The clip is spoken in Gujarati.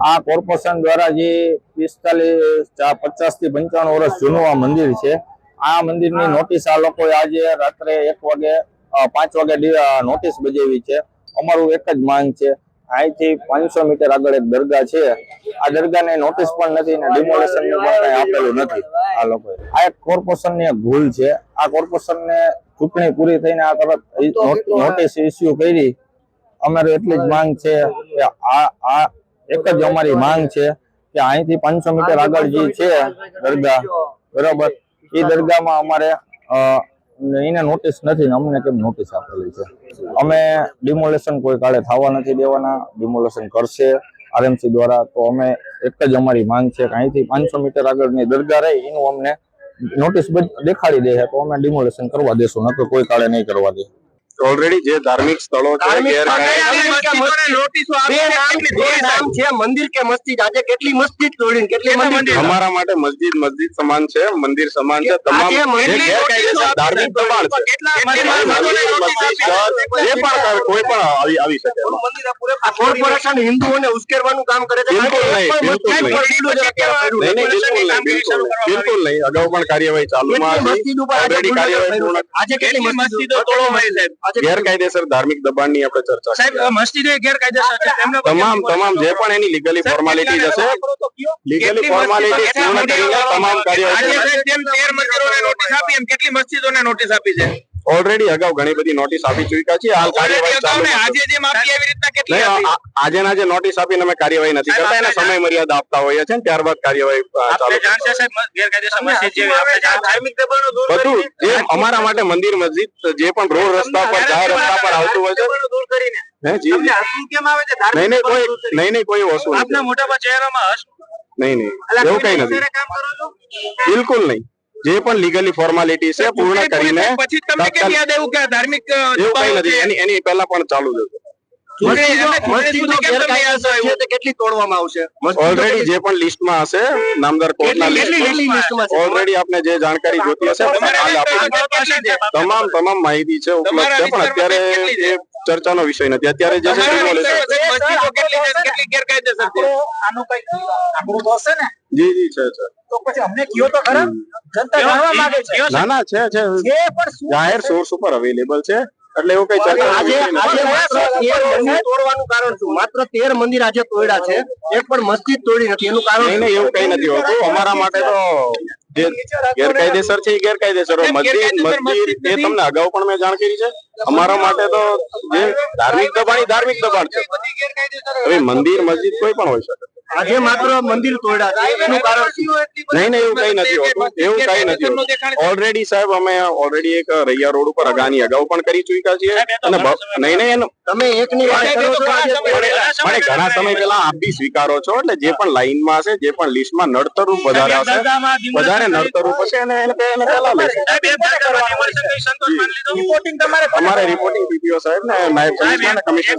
આ કોર્પોરેશન દ્વારા જે 50 થી 95 વર્ષ જૂનું આ મંદિર છે, આ મંદિરની નોટિસ આ લોકોએ આજે રાત્રે 1 વાગે 5 વાગે નોટિસ બજાવી છે। અમારું એક જ માંગ છે, અહીંથી 500 મીટર આગળ એક દરગાહ છે, આ દરગાહને નોટિસ પણ નથી ને ડિમોલેશન પણ કંઈ આપેલું નથી આ લોકોએ। આ એક કોર્પોરેશનની એક ભૂલ છે। આ કોર્પોરેશનને ચૂંટણી પૂરી થઈને આ તરત નોટિસ ઇસ્યુ કરી। અમારી એટલી જ માંગ છે કે આ એક જ અમારી માંગ છે કે અહીંથી 500 મીટર આગળ જે છે દરગાહ, બરાબર, એ દરગાહમાં અમારે એને નોટિસ નથી ને અમને કેમ નોટિસ આપેલી છે। અમે ડિમોલેશન કોઈ કાળે થવા નથી દેવાના, ડિમોલેશન કરશે આરએમસી દ્વારા। તો અમે એક જ અમારી માંગ છે કે અહીંથી 500 મીટર આગળની દરગાહ રહી એનું અમને નોટિસ દેખાડી દે તો અમે ડિમોલેશન કરવા દેશું, નકર કોઈ કાળે નહીં કરવા દે। ઓલરેડી જે ધાર્મિક સ્થળો છે, મંદિર કે મસ્જિદ, આજે કેટલી મસ્જિદ તોડીને કેટલી મંદિર, અમારા માટે મસ્જિદ મસ્જિદ સમાન છે, મંદિર સમાન છે। તમામ જે ગેરકાયદેસર ધાર્મિક દબાણ છે, જે પણ કોઈ પણ આવી શકે। કોર્પોરેશન હિન્દુઓને ઉશ્કેરવાનું કામ કરે છે, બિલકુલ નહીં। અગાઉ પણ કાર્યવાહી ચાલુમાં હતી, ઓલરેડી કાર્યવાહી પૂર્ણ। આજે કેટલી મસ્જિદો તોડવામાં આવી સાહેબ? ગેરકાયદેસર ધાર્મિક દબાણની આપણે ચર્ચા સાહેબ, મસ્જિદો ગેરકાયદેસર છે, તમામ જે પણ એની લીગલી ફોર્માલિટી હશે, લીગલી ફોર્માલિટી પૂર્ણ કરીને તમામ કાર્યવાહી। કેટલી મસ્જિદોને નોટિસ આપી છે? ઓલરેડી અગાઉ ઘણી બધી નોટિસ આપી ચૂક્યા છે, હાલ કાર્યવાહી ચાલુ છે। આજે જે માપી એવી રીતના કેટલી આજેના જે નોટિસ આપીને અમે કાર્યવાહી નથી કરતા, એને સમય મર્યાદા આપતા હોઈએ છે, ત્યારબાદ કાર્યવાહી ચાલુ છે। બધું જે અમારા માટે મંદિર મસ્જિદ જે પણ રોડ રસ્તા પર જાહેર રસ્તા પર આવતું હોય છે, નહીં કોઈ વસ્તુ નહીં, એવું કઈ નથી, બિલકુલ નહીં। જે પણ લીગલી ફોર્માલિટી છે પૂર્ણ કરીને પછી તમને કેમ યાદ આવ્યું કે ધાર્મિક એવું કઈ નથી, એની પહેલા પણ ચાલુ જ હતું। કેટલી તોડવામાં આવશે? ઓલરેડી જે પણ લિસ્ટમાં હશે, નામદાર કોર્ટના લિસ્ટમાં ઓલરેડી આપને જે જાણકારી જોતી હશે તમામ માહિતી છે ઉપલબ્ધ છે, પણ અત્યારે એ ચર્ચાનો વિષય નથી। અત્યારે જે છે જી છે તો પછી અમને કયો તો ખરા, જનતા જાણવા માંગે છે। ના છે જાહેર સોર્સ ઉપર અવેલેબલ છે, એટલે એવું કઈ ચર્ચા આજે તોડવાનું કારણ શું? માત્ર 13 મંદિર આજે તોડ્યા છે, એક પણ મસ્જિદ તોડી નથી, એનું કારણ નહીં, એવું કઈ નથી હોતું। અમારા માટે તો જે ગેરકાયદેસર છે એ ગેરકાયદેસર, મસ્જિદ એ તમને અગાઉ પણ મેં જાણ કરી છે। અમારા માટે તો જે ધાર્મિક દબાણ છે, હવે મંદિર મસ્જિદ કોઈ પણ હોઈ શકે। આજે માત્ર મંદિર તોડ્યા છે, એનું કારણ નહીં, એવું કઈ નથી હોતું, એવું કઈ નથી હોતું। ઓલરેડી સાહેબ અમે ઓલરેડી એક રૈયા રોડ ઉપર અગાની અગાઉ પણ કરી ચૂક્યા છીએ, અને નહીં તમે એકની વાત કરો છો, મને ઘણા સમય પહેલા આપ બી સ્વીકારો છો, એટલે જે પણ લાઈનમાં હશે, જે પણ લિસ્ટમાં નડતરરૂપ વધારે હશે, વધારે નડતરરૂપ હશે એને પહેલા લેશે। તમારે રિપોર્ટિંગ પીપીઓ સાહેબ ને નાયબ કમિશનર